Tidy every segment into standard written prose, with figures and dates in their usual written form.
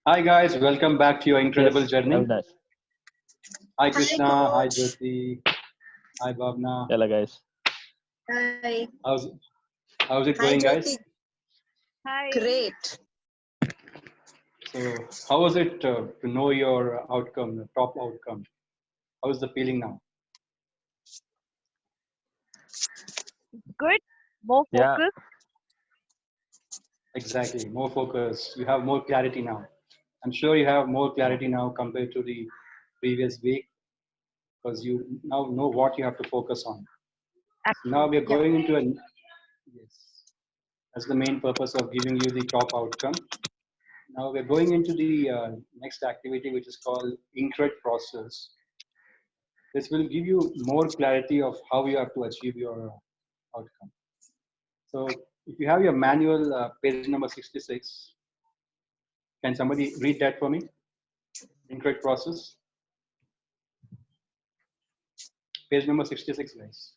Hi guys, welcome back to your incredible Yes, journey. Avinash. Hi Hi, Krishna, hi coach. Jyoti, hi Bhavna. Hello, guys. Hi. How's how's it Hi, going, Jyoti. guys? Hi. Great. So, how was it to know your outcome, the top outcome? How is the feeling now? Good. More Yeah, focus. Exactly, more focus. You have more clarity now. I'm sure you have more clarity now compared to the previous week because you now know what you have to focus on. So now we are Absolutely. Yep. going into a yes. That's the main purpose of giving you the top outcome. Now we're going into the next activity, which is called Incred process. This will give you more clarity of how you have to achieve your outcome. So if you have your manual, page number 66, can somebody read that for me? Incred process, page number 66, guys.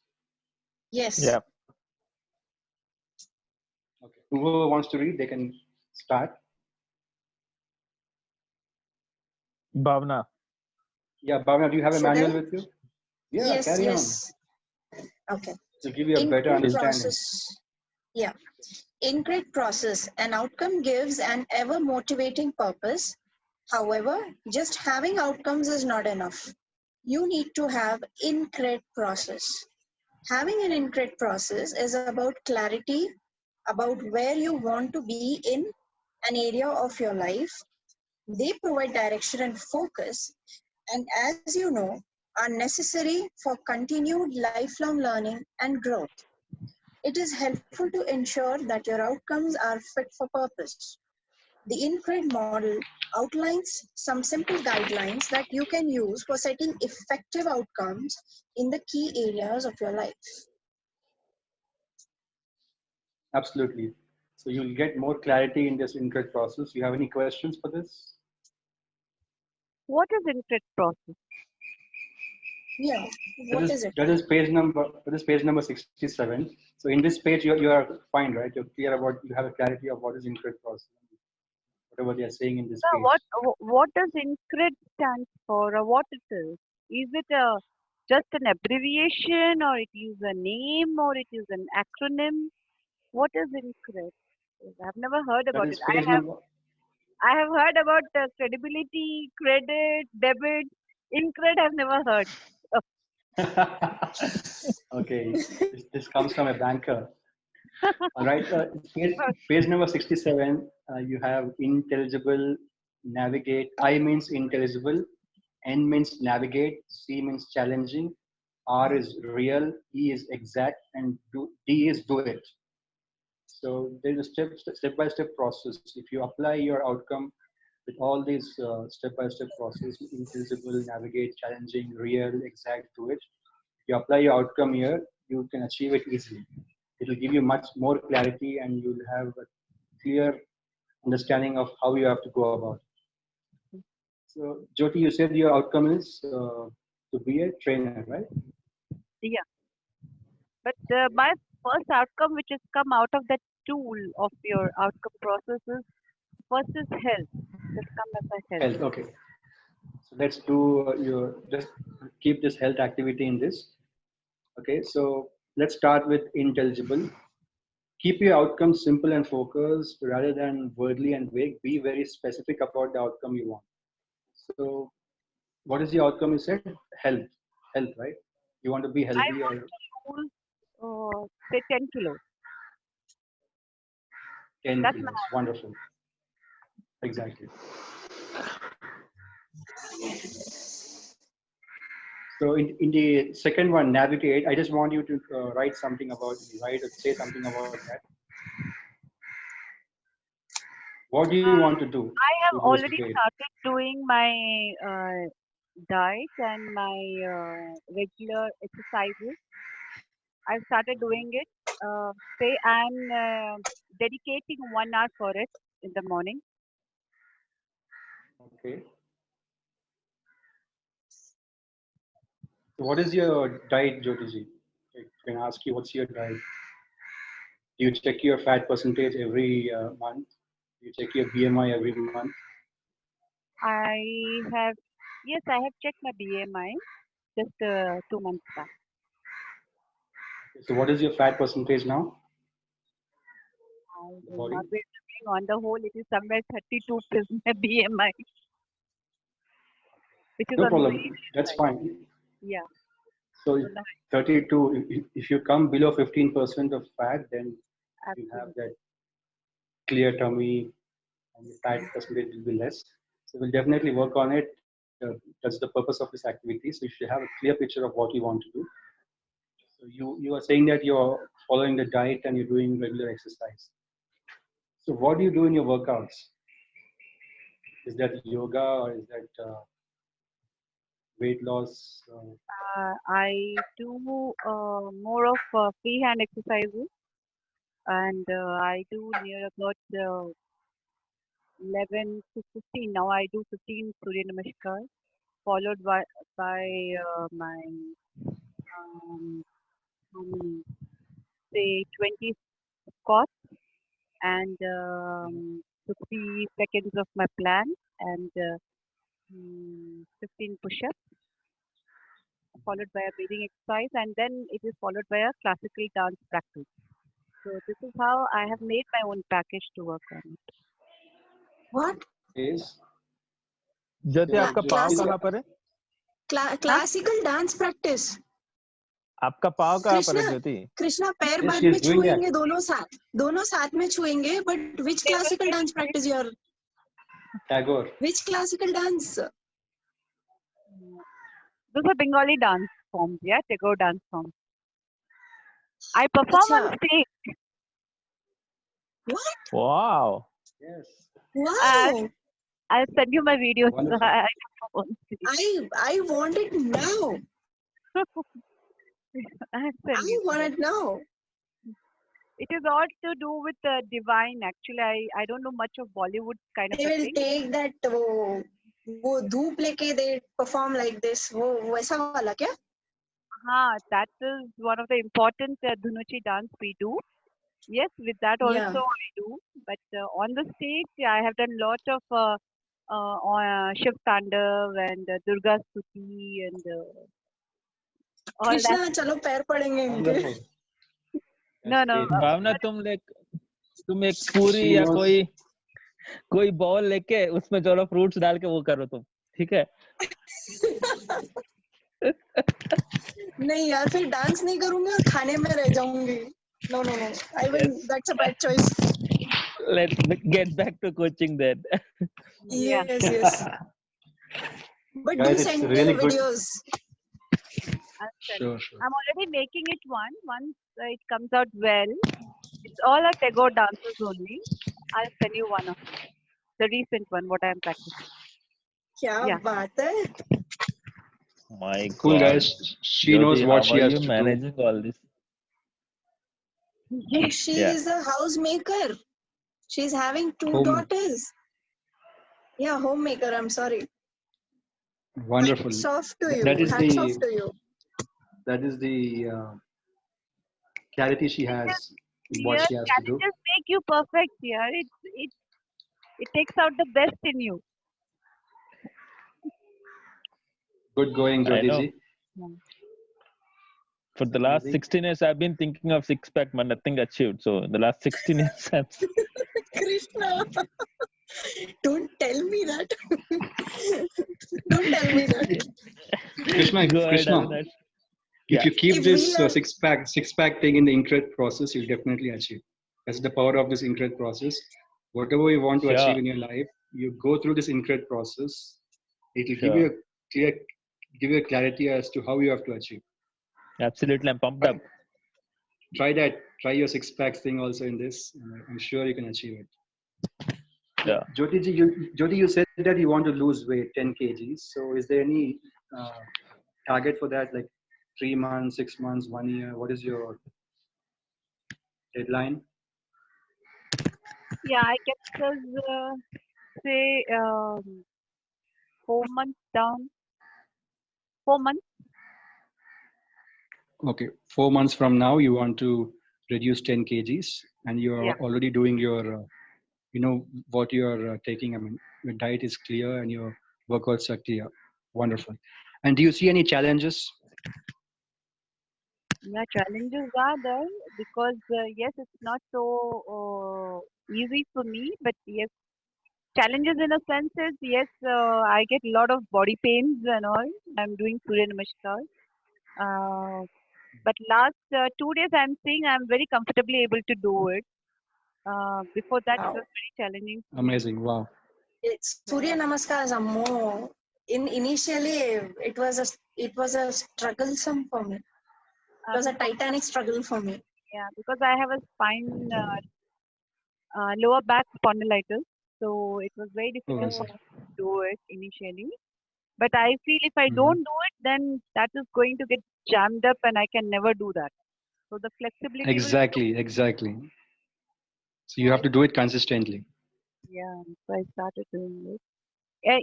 Yes. yeah. Okay. Whoever wants to read, they can start. Bhavna. Yeah, Bhavna, do you have a Should manual I? with you? Yeah, Yes, carry on. yes. Okay. To give you a better Increase Please. understanding. process. Yeah. Increase process. An outcome gives an ever motivating purpose. However, just having outcomes is not enough. You need to have increase process. Having an increase process is about clarity, about where you want to be in an area of your life. They provide direction and focus, and as you know, are necessary for continued lifelong learning and growth. It is helpful to ensure that your outcomes are fit for purpose. The INCRED model outlines some simple guidelines that you can use for setting effective outcomes in the key areas of your life. Absolutely. So you'll get more clarity in this Incred process. You have any questions for this? What is interest process? Yeah, That what is is it? that is page number 67. So in this page you are fine, right? You're clear about you have a clarity of what is Incred process, whatever they are saying in this Sir, page. what does INCRED stand for, or what it is? Is it just an abbreviation, or it is a name, or it is an acronym? What is INCRED? I've never heard That about it. is page I have number. I have heard about credibility, credit, debit. INCRED I've never heard. Okay, this comes from a banker. All right, page, Oh, page number 67. You have intelligible, navigate. I means intelligible, N means navigate, C means challenging, R is real, E is exact, and D is do it. So there's a step-by-step process. If you apply your outcome with all these step-by-step process, intelligible, navigate, challenging, real, exact, do it. If you apply your outcome here, you can achieve it easily. It will give you much more clarity, and you'll have a clear understanding of how you have to go about it. So, Jyoti, you said your outcome is to be a trainer, right? yeah. But my first outcome, which has come out of that tool of your outcome processes, first is health. It has come as a health. Health. Okay. So let's do your just keep this health activity in this. Okay. So let's start with intelligible. Keep your outcomes simple and focused rather than worldly and vague. Be very specific about the outcome you want. So, what is the outcome you said? Health. Health, right? You want to be I healthy want or to lose, say, 10 kilos. 10 That's my kilos. Wonderful. Exactly. So in the second one, navigate, I just want you to write something about, write or say something about that. What do you want to do I to have lose already weight? started doing my diet and my regular exercises. I've started doing it. Say I'm dedicating 1 hour for it in the morning. Okay. So what is your diet, Jyotiji? I can ask you, what's your diet? Do you check your fat percentage every month? Do you check your BMI every month? I have, yes, I have checked my BMI just 2 months back. So what is your fat percentage now? I The will body? not be remembering. On the whole, it is somewhere 32 is my BMI, which is No on the problem. very That's high. fine. Yeah, So on the 32, if you come below 15% of fat, then high, you have absolutely. that clear tummy and the fat percentage will be less. So we'll definitely work on it. That's the purpose of this activity. So you should have a clear picture of what you want to do. So you are saying that you're following the diet and you're doing regular exercise. So what do you do in your workouts? Is that yoga or is that weight loss? I do more of freehand exercises, and I do near about 11 to 15. Now I do 15 Surya Namaskar, followed by my um, how many? Say 20 squats and 60 seconds of my plank and 15 push-ups, followed by a breathing exercise, and then it is followed by a classical dance practice. So this is how I have made my own package to work on it. What? Is Jyoti so आपका Jyoti pav is कहाँ पर है? Huh? Classical dance practice. आपका पाव कहाँ पर है कृष्णा ज्योति? कृष्णा पैर yes, बाद she में is doing that. छुएंगे दोनों साथ में छुएंगे but which classical dance practice you are Tagore. which classical dance Those are Bengali dance forms, yeah, Tagore dance forms. I perform on अच्छा stage. what Wow. Yes. wow I'll send you my videos. Wonderful. I perform on stage. I want it now I'll send I you. want it now It is all to do with divine. Actually, I don't know much of Bollywood kind of they a will thing. take that वो धूप लेके they perform like this वो वैसा वाला क्या That is one of the important Dhunuchi dance we do. Yes, with that yeah also I do. But on the stage, I have done lot of Shiv Tandav and Durga Stuti and all that. Krishna चलो पैर पड़ेंगे इनके Wonderful. No, That's no. great. भावना तुम एक पूरी She या knows. कोई ball लेके उसमें चलो फ्रूट्स डाल के वो करो तुम, ठीक है? नहीं यार फिर डांस नहीं करूंगी और खाने में रह जाऊंगी no I will Yes. that's a bad choice Let's get back to coaching then. Yeah. yes but do Guys, it's send me really your good. videos I'll send. Sure. I'm already making it one. Once it comes out well, it's all a Tagore dances only. I'll send you one of it. The recent one, what I'm practicing. क्या Yeah. बात है My Cool, God. guys. She knows Jyoti, what how she are has you to do. managing all this? she Yeah. is a housemaker she's having two Home. daughters yeah homemaker I'm sorry Wonderful. hats off to you That is hats off the to you clarity she has in what Here, she has to do. challenges make you perfect. Here, it takes out the best in you. Good going, I Jyoti know. ji. For the last Amazing. 16 years, I've been thinking of six pack, but nothing achieved. So in the last 16 years, Krishna don't tell me that don't tell me that Krishna, go ahead, Krishna, Avinash. if Yeah. you keep if this we are six pack thing in the Incred process, you'll definitely achieve. That's the power of this Incred process. Whatever you want to achieve Sure. in your life, you go through this Incred process. It will Sure. give you a clarity as to how you have to achieve. Absolutely. I'm pumped up. Try that. Try your six packs thing also in this. And I'm sure you can achieve it. Yeah. Jyoti, you said that you want to lose weight, 10 kgs. So is there any target for that, like 3 months, 6 months, 1 year? What is your deadline? Yeah, I guess say 4 months down. 4 months. Okay, 4 months from now, you want to reduce 10 kgs and you're Yeah. already doing your, you know, what you're taking. I mean, your diet is clear and your workouts are clear. Wonderful. And do you see any challenges? Yeah, challenges are there because yes, it's not so easy for me, but yes, challenges in a sense is yes, I get a lot of body pains and all. I'm doing Surya Namaskar. Uh, but last 2 days, I'm seeing I'm very comfortably able to do it. Before that, it Wow. was very challenging for me. Amazing. Wow. It's Surya Namaskars are more. Initially, it was a strugglesome for me. It was a Because, titanic struggle for me. yeah, because I have a spine, lower back spondylitis, so it was very Oh, difficult is for it? me to do it initially. But I feel if I Mhm. don't do it, then that is going to get jammed up, and I can never do that. So the flexibility will be Exactly. Exactly. So you so have to do it consistently. yeah. So I started doing it.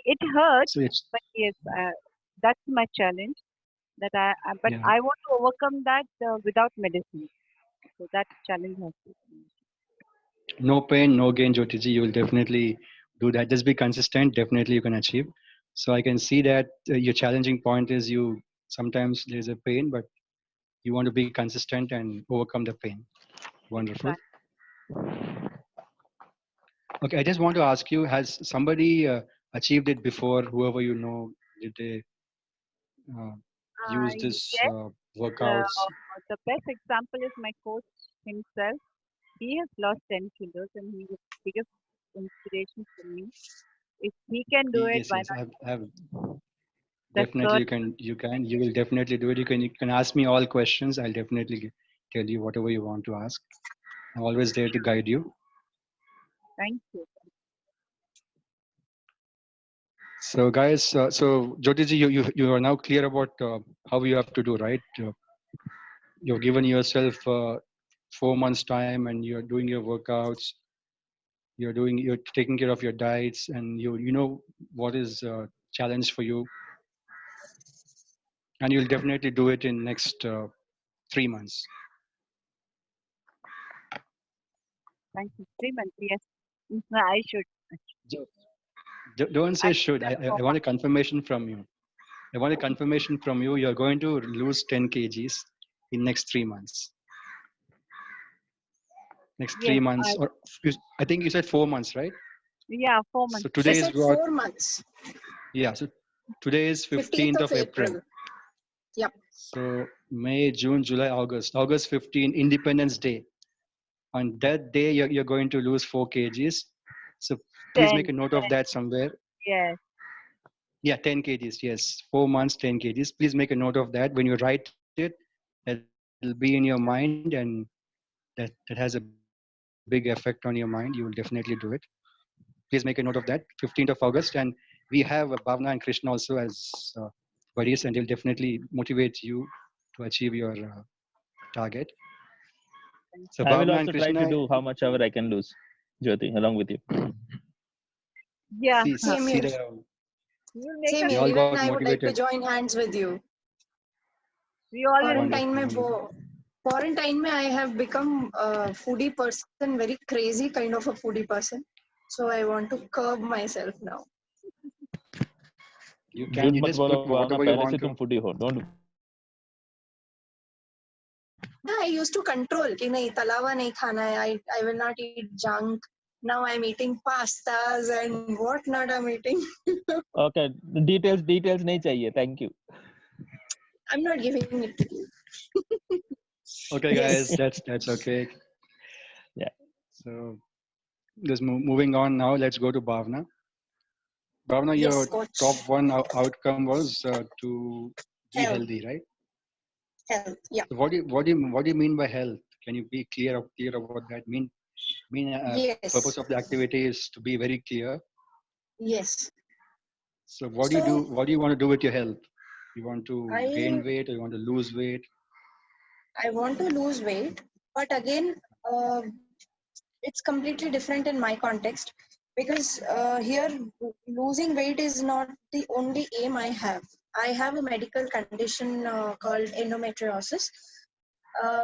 It hurts, So it's but yes, that's my challenge. That but yeah. I want to overcome that without medicine. So that challenge has to be. No pain, no gain, Jyotiji. You will definitely do that. Just be consistent. Definitely you can achieve. So I can see that your challenging point is you sometimes there's a pain, but you want to be consistent and overcome the pain. Wonderful. Exactly. Okay, I just want to ask you: has somebody achieved it before? Whoever you know, did they uh, use this Yes, workouts? the best example is my coach himself. He has lost 10 kilos and he's the biggest inspiration for me. If he can do it, Yes, why yes. not? I've The definitely curve, you will definitely do it. You can ask me all questions. I'll definitely tell you whatever you want to ask. I'm always there to guide you. thank you. So guys, so Jyotiji, you are now clear about how you have to do, right? You've given yourself 4 months time, and you're doing your workouts. You're taking care of your diets, and you know what is challenge for you, and you'll definitely do it in next 3 months. Thank you. 3 months, yes. No, I should. Jo- don't I say should should. have I 4 want a months. confirmation from you. I want a confirmation from you. You're going to lose 10 kgs in next 3 months. Next three Yes, months, or I think you said 4 months, right? yeah, 4 months. So She today is said what? 4 months, Yeah. So today is 15th 15th of of April. April. Yep. So May, June, July, August. August 15, Independence Day. On that day, you're going to lose 4 kgs. So please 10, make a note of that somewhere. yes. Yeah, 10 kgs. Yes, 4 months, 10 kgs. Please make a note of that. When you write it, it'll be in your mind, and that has a big effect on your mind. You will definitely do it. Please make a note of that. 15th of August, and we have Bhavna and Krishna also as buddies, and they'll definitely motivate you to achieve your target. So I will Bhavna and also try to Krishna, do how much ever I can lose, Jyoti, along with you. Yeah, Same see here. the you make Same us, they here. all Even got I would like to motivated. join hands with you. we always make, Quarantine Wonderful, में wonderful. quarantine में I have become a foodie person, very crazy kind of a foodie person. So I want to curb myself now. You झूठ मत just बोलो put Bhavna, whatever you पहले से want तुम to. Foodie हो. Don't. Yeah, I used to control कि नहीं तलावा नहीं खाना है. I will not eat junk. Now I'm eating pastas and what not I'm eating. Okay, details नहीं चाहिए. Thank you. I'm not giving it to you. Okay, guys, Yes. that's okay. Yeah. So just moving on now. Let's go to Bhavna. Bhavna, Yes, your coach. top one outcome was to be Health. healthy, right? Health. Yeah. So what do you mean by health? Can you be clear about that? Purpose Yes. of the activity is to be very clear. Yes. So what do you do? So What do you want to do with your health? You want to gain I weight, or you want to lose weight? I want to lose weight, but again, uh, it's completely different in my context because here losing weight is not the only aim I have. I have a medical condition called endometriosis.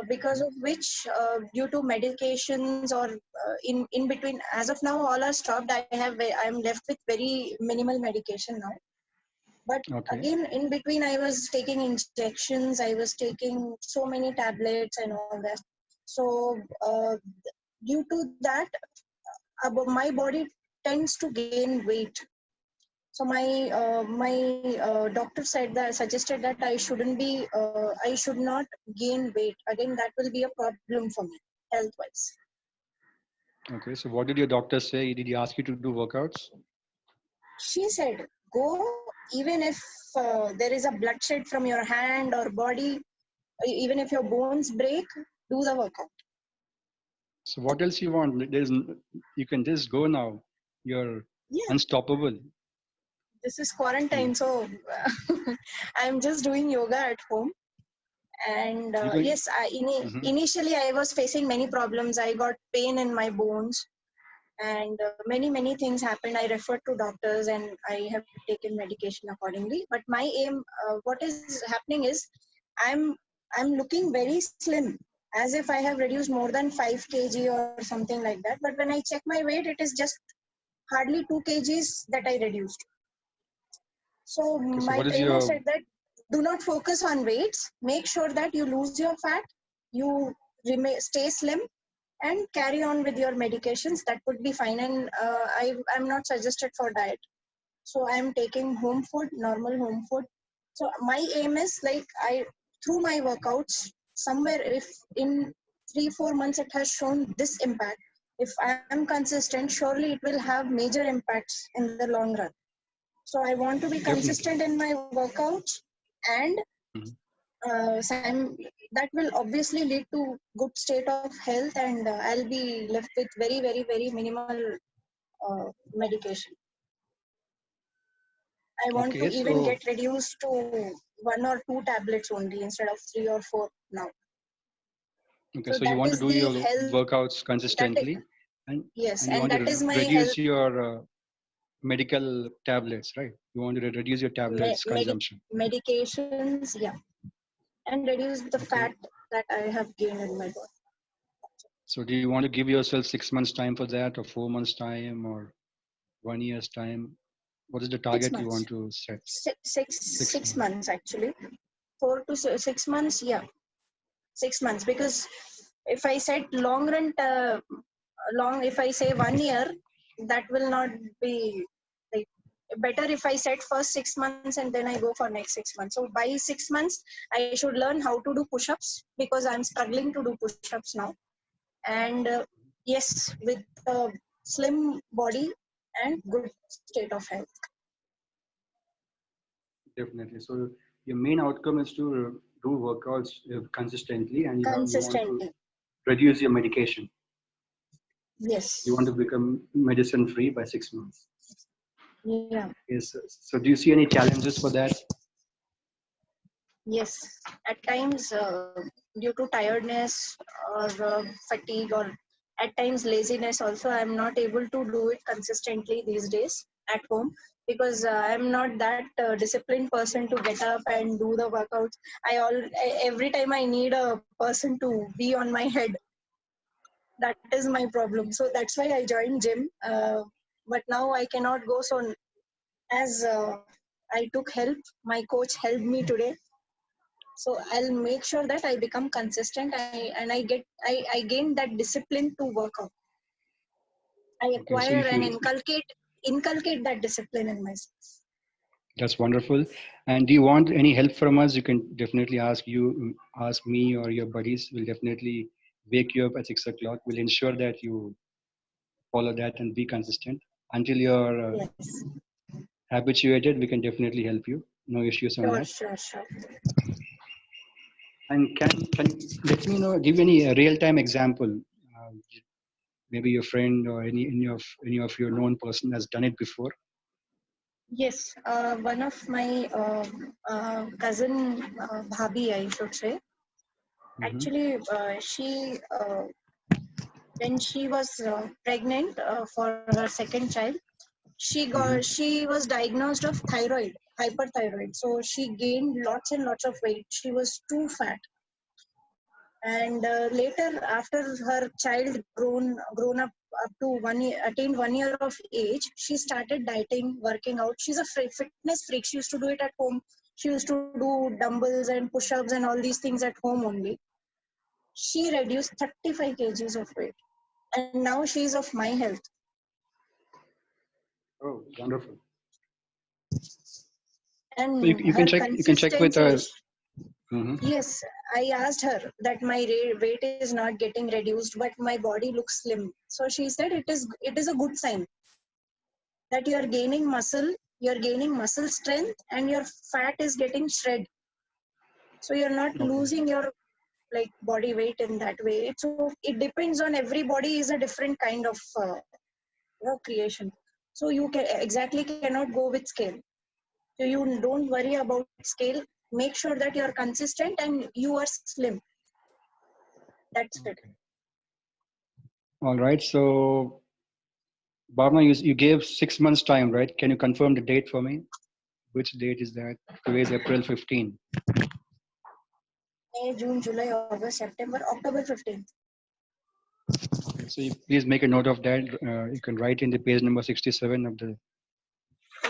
because of which, due to medications or in between, as of now, all are stopped. I'm left with very minimal medication now. But Okay. again, in between, I was taking injections, I was taking so many tablets and all that. So due to that, my body tends to gain weight. So my doctor suggested that I should not gain weight. Again, that will be a problem for me health wise. Okay. So what did your doctor say? Did he ask you to do workouts? She said, go, even if there is a bloodshed from your hand or body, even if your bones break, do the workout. So what else you want? You can just go now. You're Yeah, unstoppable. this is quarantine, so I'm just doing yoga at home. And You can. yes, Mhm. initially I was facing many problems. I got pain in my bones, and many things happened. I referred to doctors, and I have taken medication accordingly. But my aim, what is happening is, I'm looking very slim, as if I have reduced more than 5 kg or something like that. But when I check my weight, it is just hardly 2 kgs that I reduced. So Okay. So my what is trainer your? said that do not focus on weights. Make sure that you lose your fat, you stay slim, and carry on with your medications. That would be fine. And I'm not suggested for diet. So I'm taking home food, normal home food. So my aim is like through my workouts, somewhere if in 3-4 months it has shown this impact, if I am consistent, surely it will have major impacts in the long run. So I want to be Definitely. consistent in my workouts, and Mhm. that will obviously lead to good state of health, and I'll be left with very minimal medication. I want to Okay. even So get reduced to 1 or 2 tablets only instead of 3 or 4 now. okay. So So you that want to is do the your health. workouts That is, consistently, and yes, you and want to that is my reduce health your medical tablets, right? You want to reduce your tablets consumption. medications, yeah, and reduce the Okay. fat that I have gained in my body. So do you want to give yourself 6 months time for that, or 4 months time, or 1 year's time? What is the 6 target you months, want to set? six, six, Six six months. months actually. 4 to 6 months, yeah, 6 months. Because if I said long run, if I say 1 year, that will not be like, better if I set first 6 months and then I go for next 6 months. So by 6 months, I should learn how to do push-ups, because I'm struggling to do push-ups now. And yes, with a slim body and good state of health. Definitely. So your main outcome is to do workouts consistently, and you want to Consistently. reduce your medication. You want to Yes. become medicine free by 6 months. Yeah. Yes. So do you see any challenges for that? Yes. At times, due to tiredness or fatigue, or at times laziness, also, I'm not able to do it consistently these days at home, because I'm not that disciplined person to get up and do the workouts. Every time I need a person to be on my head. That is my problem. So that's why I joined gym. But now I cannot go. So as I took help, my coach helped me today. So I'll make sure that I become consistent. I gain that discipline to work out. I Okay. So acquire if and you, inculcate that discipline in myself. that's wonderful. And do you want any help from us? You can definitely ask me or your buddies. We'll definitely wake you up at 6 o'clock. We'll ensure that you follow that and be consistent until you're Yes, habituated. We can definitely help you. No issues on that. sure. And can you let me know? Give any real time example. Uh, Maybe your friend or any of your known person has done it before. Yes, one of my cousin, Bhabi, I should say. Hmm. Actually, she when she was pregnant for her second child, Hmm. she was diagnosed of hyperthyroid. So she gained lots and lots of weight. She was too fat. And later, after her child grown up to 1 year, attained 1 year of age, she started dieting, working out. She's a fitness freak. She used to do it at home. She used to do dumbbells and push-ups and all these things at home only. She reduced 35 kgs of weight, and now she's of my health. Oh, wonderful. And So you her can check with consistency. Mhm. Yes, I asked her that my weight is not getting reduced, but my body looks slim. So she said it is a good sign that you are gaining muscle strength, and your fat is getting shred. So you're not Okay. losing your like body weight in that way. So it depends on everybody is a different kind of creation. So you exactly cannot go with scale. So you don't worry about scale. Make sure that you're consistent and you are slim. That's it. Okay. All right. So, Bhavna, you gave 6 months time, right? Can you confirm the date for me? Which date is that? Today is April 15. May, June, July, August, September, October 15th. Okay, so you please make a note of that. You can write in the page number 67 of the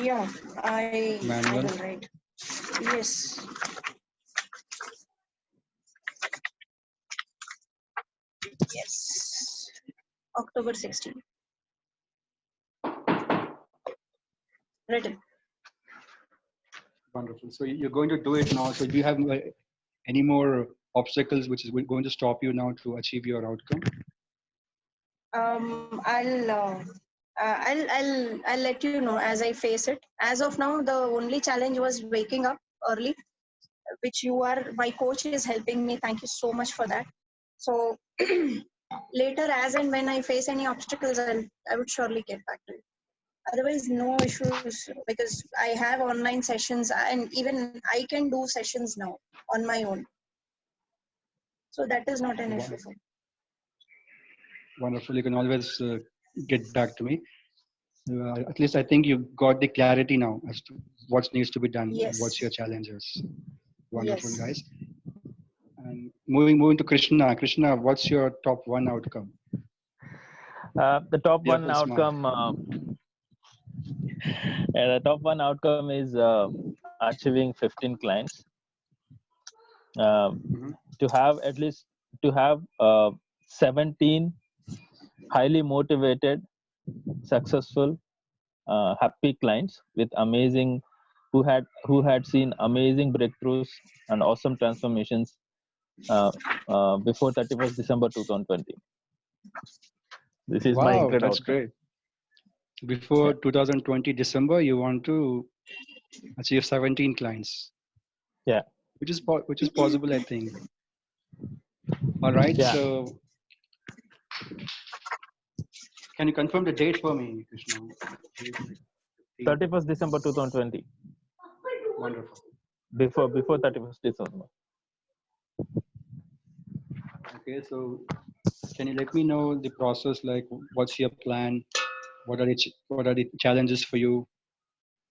Yeah, I manual. will write. Yes. Yes. October 16th. Written. Wonderful. So you're going to do it now. So do you have any more obstacles which is going to stop you now to achieve your outcome? I'll let you know as I face it. As of now, the only challenge was waking up early, which you are, my coach is helping me. Thank you so much for that. So later, as and when I face any obstacles, I would surely get back to you. Otherwise, no issues, because I have online sessions and even I can do sessions now on my own. So that is not an issue for me. Wonderful. You can always get back to me. At least I think you got the clarity now as to what needs to be done, what's your Yes. challenges. Wonderful, Yes. guys. And moving to Krishna. Krishna, what's your top one outcome? The top one Careful, smart. outcome. The top one outcome is achieving 15 clients. To have at least 17 highly motivated, successful, happy clients with amazing who had seen amazing breakthroughs and awesome transformations before 31st December 2020. This is my Wow, great that's outcome. great. Before 2020 December, you want to achieve 17 clients. Yeah. Which is possible, I think. All right. Yeah. So, can you confirm the date for me, Krishna? 31st December 2020. Wonderful. Before 31st December. Okay, so can you let me know the process? Like, what's your plan? What are the challenges for you?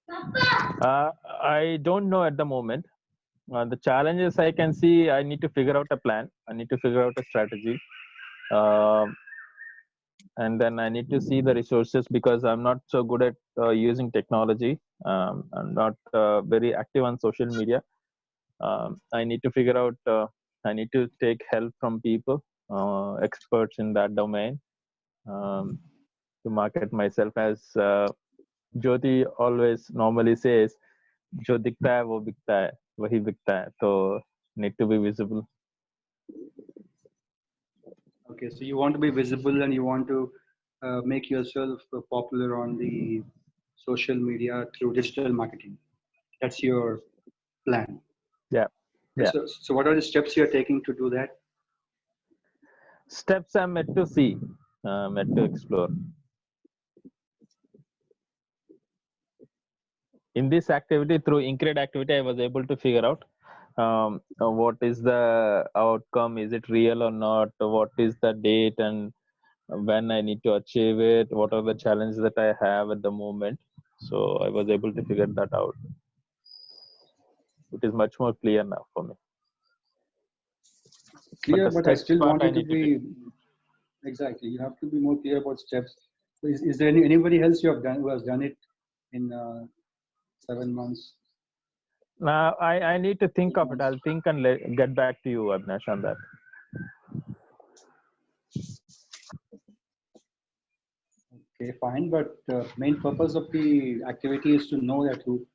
I don't know at the moment. The challenges I can see, I need to figure out a plan. I need to figure out a strategy. And then I need to see the resources because I'm not so good at using technology. I'm not very active on social media. I need to figure out, I need to take help from people, experts in that domain, to market myself. As Jyoti always normally says, जो दिखता है वो बिकता है, वही बिकता है. So need to be visible. Okay, so you want to be visible and you want to make yourself popular on the social media through digital marketing. That's your plan. Yeah. Yeah. So what are the steps you're taking to do that? Steps I'm yet to see, yet to explore. In this activity, through Incred activity, I was able to figure out what is the outcome, is it real or not, what is the date and when I need to achieve it, what are the challenges that I have at the moment. So I was able to figure that out. It is much more clear now for me. Clear, the but I steps still part want I you to need to take. be exactly. You have to be more clear about steps. So is there anybody else you have done who has done it in 7 months, Now I need to think 8 of it. months? I'll think and get back to you, Avinash, on that. Okay, fine. But main purpose of the activity is to know that who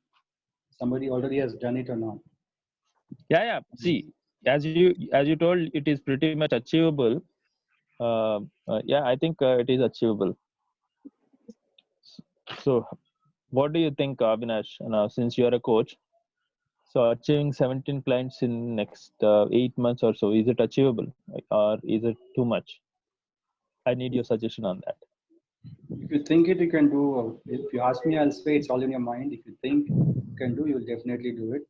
somebody already has done it or not. Yeah. See, as you told, it is pretty much achievable. Yeah, I think it is achievable. So, what do you think, Avinash? Now, since you are a coach, so achieving 17 clients in next 8 months or so, is it achievable, or is it too much? I need your suggestion on that. If you think it, you can do. If you ask me, I'll say it's all in your mind. If you think you can do, you'll definitely do it.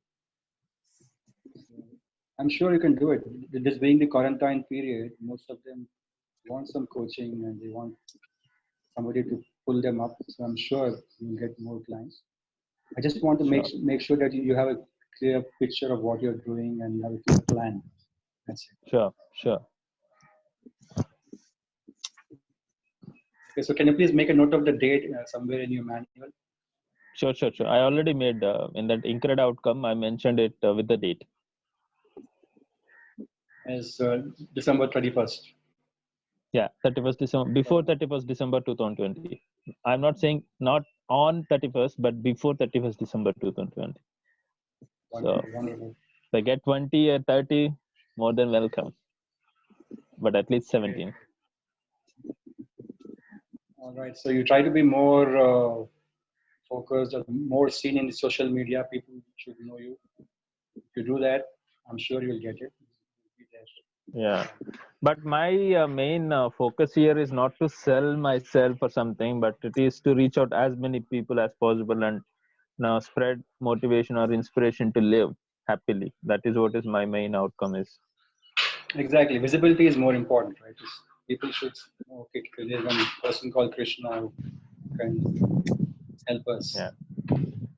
I'm sure you can do it. This being the quarantine period, most of them want some coaching and they want somebody to pull them up. So I'm sure you'll get more clients. I just want to make sure that you have a clear picture of what you're doing and you have a clear plan. That's it. Sure. Okay, so can you please make a note of the date somewhere in your manual? Sure. I already made in that Incred outcome. I mentioned it with the date. As December 31st. Yeah, 31st December, before 31st December 2020. I'm not saying not on 31st, but before 31st December 2020. So Wonderful. if I get 20 or 30, more than welcome. But at least 17. All right. So you try to be more focused or more seen in the social media. People should know you. If you do that, I'm sure you'll get it. Yeah. But my main focus here is not to sell myself or something, but it is to reach out as many people as possible and now spread motivation or inspiration to live happily. That is what is my main outcome is. Exactly. Visibility is more important, right? People should know, okay, there's one person called Krishna who can help us. Yeah.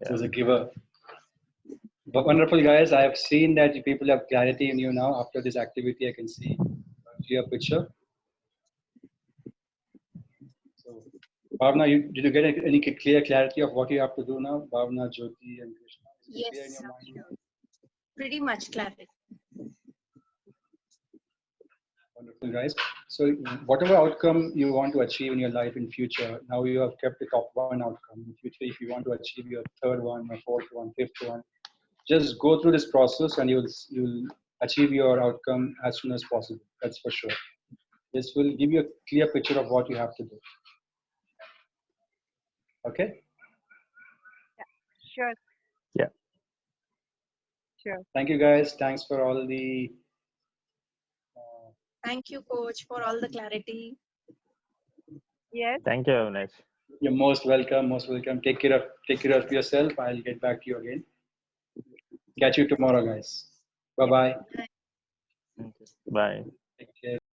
Who's a giver. But wonderful, guys. I have seen that people have clarity in you now. After this activity, I can see a clear picture. So, Bhavna, did you get any clear clarity of what you have to do now? Bhavna, Jyoti, and Krishna. Is it clear in Yes, your mind now? pretty much clarity. Wonderful, guys. So whatever outcome you want to achieve in your life in future, now you have kept the top one outcome. In future, if you want to achieve your third one, or fourth one, fifth one, just go through this process and you'll achieve your outcome as soon as possible. That's for sure. This will give you a clear picture of what you have to do. Okay? Sure. Yeah. Sure. Thank you, guys. Thanks for all the Thank you, coach, for all the clarity. Yes. Thank you, Avinash. you're most welcome, most welcome. Take care of yourself. I'll get back to you again. Catch you tomorrow, guys. Bye-bye. Bye. Take care.